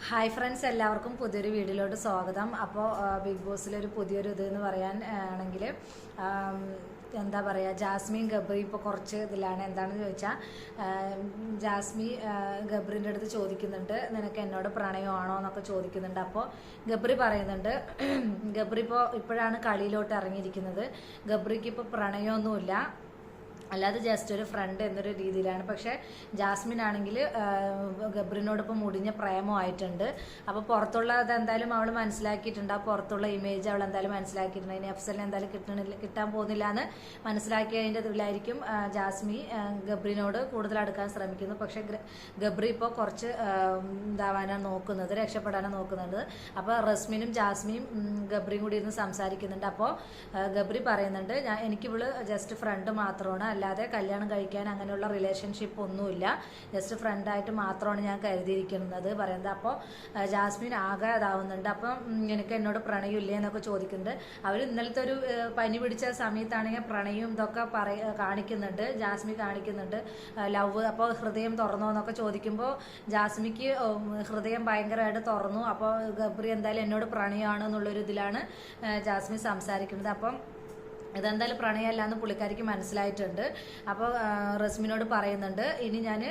Hi friends, എല്ലാവർക്കും പുതിയൊരു വീഡിയോയിലോട്ട് സ്വാഗതം. അപ്പോൾ ബിഗ് ബോസിലൊരു പുതിയൊരു ഇതെന്ന് പറയാൻ ആണെങ്കിൽ എന്താ പറയുക, ജാസ്മിൻ ഗബ്രി ഇപ്പോൾ കുറച്ച് ഇതിലാണ്. എന്താണെന്ന് ചോദിച്ചാൽ ജാസ്മി ഗബ്രിൻ്റെ അടുത്ത് ചോദിക്കുന്നുണ്ട്, നിനക്ക് എന്നോട് പ്രണയമാണോ എന്നൊക്കെ ചോദിക്കുന്നുണ്ട്. അപ്പോൾ ഗബ്രി പറയുന്നുണ്ട്, ഗബ്രി ഇപ്പോഴാണ് കളിയിലോട്ട് ഇറങ്ങിയിരിക്കുന്നത്, ഗബ്രിക്ക് ഇപ്പോൾ പ്രണയമൊന്നുമില്ല, അല്ലാതെ ജസ്റ്റ് ഒരു ഫ്രണ്ട് എന്നൊരു രീതിയിലാണ്. പക്ഷേ ജാസ്മിൻ ആണെങ്കിൽ ഗബ്രിനോടൊപ്പം മുടിഞ്ഞ പ്രേമമായിട്ടുണ്ട്. അപ്പോൾ പുറത്തുള്ളത് എന്തായാലും അവൾ മനസ്സിലാക്കിയിട്ടുണ്ട്, ആ പുറത്തുള്ള ഇമേജ് അവൾ എന്തായാലും മനസ്സിലാക്കിയിട്ടുണ്ട്. ഇനി എഫ്സലിന് എന്തായാലും കിട്ടാൻ പോകുന്നില്ല എന്ന് മനസ്സിലാക്കിയതിൻ്റെ ഇതിലായിരിക്കും ജാസ്മി ഗബ്രിനോട് കൂടുതൽ അടുക്കാൻ ശ്രമിക്കുന്നു. പക്ഷേ ഗബ്രി ഇപ്പോൾ കുറച്ച് ഇതാവാനാണ് നോക്കുന്നത്, രക്ഷപ്പെടാനാണ് നോക്കുന്നത്. അപ്പോൾ റസ്മിനും ജാസ്മിയും ഗബ്രിയും കൂടി ഇരുന്ന് സംസാരിക്കുന്നുണ്ട്. അപ്പോൾ ഗബ്രി പറയുന്നുണ്ട്, എനിക്കിവള് ജസ്റ്റ് ഫ്രണ്ട് മാത്രമാണ്, അല്ലാതെ കല്യാണം കഴിക്കാൻ അങ്ങനെയുള്ള റിലേഷൻഷിപ്പ് ഒന്നുമില്ല, ജസ്റ്റ് ഫ്രണ്ടായിട്ട് മാത്രമാണ് ഞാൻ കരുതിയിരിക്കുന്നത് പറയുന്നത്. അപ്പോൾ ജാസ്മിൻ ആകെ ഇതാവുന്നുണ്ട്. അപ്പം എനിക്ക് എന്നോട് പ്രണയമില്ലേ എന്നൊക്കെ ചോദിക്കുന്നുണ്ട്. അവർ ഇന്നലത്തെ ഒരു പനി പിടിച്ച സമയത്താണെങ്കിൽ പ്രണയവും ഇതൊക്കെ കാണിക്കുന്നുണ്ട്, ജാസ്മി കാണിക്കുന്നുണ്ട് ലവ്. അപ്പോൾ ഹൃദയം തുറന്നോ എന്നൊക്കെ ചോദിക്കുമ്പോൾ ജാസ്മിക്ക് ഹൃദയം ഭയങ്കരമായിട്ട് തുറന്നു. അപ്പോൾ ഗബ്രി എന്തായാലും എന്നോട് പ്രണയമാണ് എന്നുള്ളൊരു ഇതിലാണ് ജാസ്മി സംസാരിക്കുന്നത്. അപ്പം ഇതെന്തായാലും പ്രണയമല്ല എന്ന് പുള്ളിക്കാരിക്ക് മനസ്സിലായിട്ടുണ്ട്. അപ്പോൾ റസ്മിനോട് പറയുന്നുണ്ട്, ഇനി ഞാൻ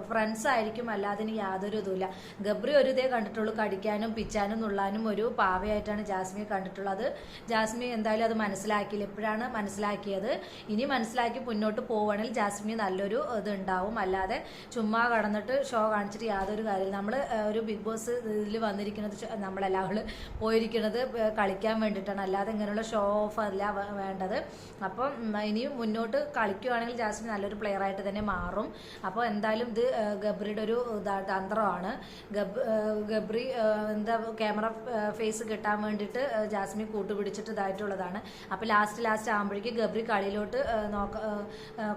ഫ്രണ്ട്സ് ആയിരിക്കും, അല്ലാതെ ഇനി യാതൊരു ഇതുമില്ല. ഗബ്രി ഒരു ഇതേ കണ്ടിട്ടുള്ളൂ, കടിക്കാനും പിച്ചാനും നുള്ളാനും ഒരു പാവയായിട്ടാണ് ജാസ്മിയെ കണ്ടിട്ടുള്ളത്. ജാസ്മി എന്തായാലും അത് മനസ്സിലാക്കിയില്ല, ഇപ്പോഴാണ് മനസ്സിലാക്കിയത്. ഇനി മനസ്സിലാക്കി മുന്നോട്ട് പോവുകയാണെങ്കിൽ ജാസ്മി നല്ലൊരു ഇതുണ്ടാവും, അല്ലാതെ ചുമ്മാ കടന്നിട്ട് ഷോ കാണിച്ചിട്ട് യാതൊരു കാര്യമില്ല. നമ്മൾ ഒരു ബിഗ് ബോസ് ഇതിൽ വന്നിരിക്കുന്നത്, നമ്മളെല്ലാം പോയിരിക്കുന്നത് കളിക്കാൻ വേണ്ടിയിട്ടാണ്, അല്ലാതെ ഇങ്ങനെയുള്ള ഷോ ഓഫ് അല്ല വേണ്ടത്. അപ്പം ഇനിയും മുന്നോട്ട് കളിക്കുകയാണെങ്കിൽ ജാസ്മിൻ നല്ലൊരു പ്ലെയർ ആയിട്ട് തന്നെ മാറും. അപ്പോൾ എന്തായാലും ഇത് ഗബ്രിയുടെ ഒരു തന്ത്രമാണ്. ഗബ്രി എന്താ ക്യാമറ ഫേസ് കിട്ടാൻ വേണ്ടിയിട്ട് ജാസ്മിൻ കൂട്ടുപിടിച്ചിട്ട് ഇതായിട്ടുള്ളതാണ്. അപ്പോൾ ലാസ്റ്റ് ആകുമ്പോഴേക്കും ഗബ്രി കളിയിലോട്ട്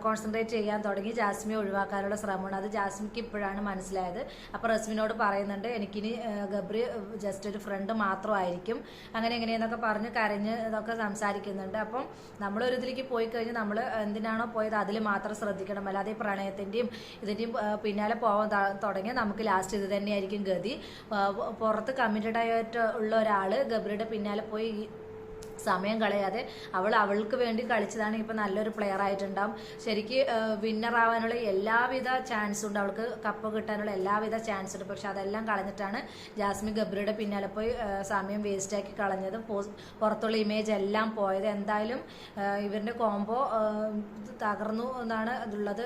കോൺസെൻട്രേറ്റ് ചെയ്യാൻ തുടങ്ങി, ജാസ്മിയെ ഒഴിവാക്കാനുള്ള ശ്രമമാണ്. അത് ജാസ്മിക്ക് ഇപ്പോഴാണ് മനസ്സിലായത്. അപ്പോൾ റസ്മിനോട് പറയുന്നുണ്ട്, എനിക്കിനി ഗബ്രി ജസ്റ്റ് ഒരു ഫ്രണ്ട് മാത്രമായിരിക്കും, അങ്ങനെ എങ്ങനെയെന്നൊക്കെ പറഞ്ഞ് കരഞ്ഞ് ഇതൊക്കെ സംസാരിക്കുന്നുണ്ട്. അപ്പം നമ്മളൊരു ഇതിലേക്ക് പോയി കഴിഞ്ഞാൽ നമ്മൾ എന്തിനാണോ പോയത് അതിൽ മാത്രം ശ്രദ്ധിക്കണം, അല്ലാതെ ഈ പ്രണയത്തിൻ്റെയും ഇതിൻ്റെയും പിന്നാലെ പോകാൻ തുടങ്ങിയാൽ നമുക്ക് ലാസ്റ്റ് ഇത് തന്നെയായിരിക്കും ഗതി. പുറത്ത് കമ്മിറ്റഡ് ആയിട്ട് ഉള്ള ഒരാൾ ഗബ്രിയുടെ പിന്നാലെ പോയി സമയം കളയാതെ അവൾക്ക് വേണ്ടി കളിച്ചതാണ്, ഇപ്പം നല്ലൊരു പ്ലെയർ ആയിട്ടുണ്ടാവും. ശരിക്ക് വിന്നർ ആവാനുള്ള എല്ലാവിധ ചാൻസും ഉണ്ട്, അവൾക്ക് കപ്പ് കിട്ടാനുള്ള എല്ലാവിധ ചാൻസ് ഉണ്ട്. പക്ഷെ അതെല്ലാം കളഞ്ഞിട്ടാണ് ജാസ്മിൻ ഗബ്രിയുടെ പിന്നാലെ പോയി സമയം വേസ്റ്റാക്കി കളഞ്ഞത്, പുറത്തുള്ള ഇമേജ് എല്ലാം പോയത്. എന്തായാലും ഇവരുടെ കോംബോ തകർന്നു എന്നാണ് ഇതുള്ളത്.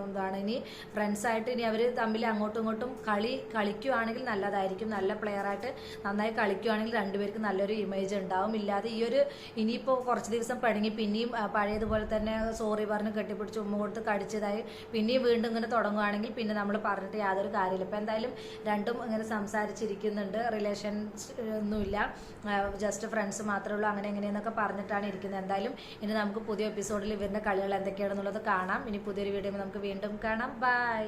എന്താണ് ഇനി ഫ്രണ്ട്സായിട്ട് ഇനി അവർ തമ്മിൽ അങ്ങോട്ടും ഇങ്ങോട്ടും കളിക്കുകയാണെങ്കിൽ നല്ലതായിരിക്കും. നല്ല പ്ലെയറായിട്ട് നന്നായി കളിക്കുകയാണെങ്കിൽ രണ്ടുപേർക്കും നല്ലൊരു ഇമേജ് ഉണ്ടാവും. ഇല്ലാതെ ഈ ഒരു ഇനിയിപ്പോൾ കുറച്ച് ദിവസം പഴങ്ങി പിന്നെയും പഴയതുപോലെ തന്നെ സോറി പറഞ്ഞ് കെട്ടിപ്പിടിച്ച് ഉമ്മ കൊടുത്ത് കടിച്ചതായി പിന്നെയും വീണ്ടും ഇങ്ങനെ തുടങ്ങുകയാണെങ്കിൽ പിന്നെ നമ്മൾ പറഞ്ഞിട്ട് യാതൊരു കാര്യമില്ല. ഇപ്പം എന്തായാലും രണ്ടും ഇങ്ങനെ സംസാരിച്ചിരിക്കുന്നുണ്ട്, റിലേഷൻസ് ഒന്നുമില്ല, ജസ്റ്റ് ഫ്രണ്ട്സ് മാത്രമേ ഉള്ളൂ, അങ്ങനെ എങ്ങനെയെന്നൊക്കെ പറഞ്ഞിട്ടാണ് ഇരിക്കുന്നത്. എന്തായാലും ഇനി നമുക്ക് പുതിയ എപ്പിസോഡിൽ ഇവരുടെ കളികൾ എന്തൊക്കെയാണെന്നുള്ളത് കാണാം. ഇനി പുതിയൊരു വീഡിയോ നമുക്ക് വീണ്ടും കാണാം. ബൈ.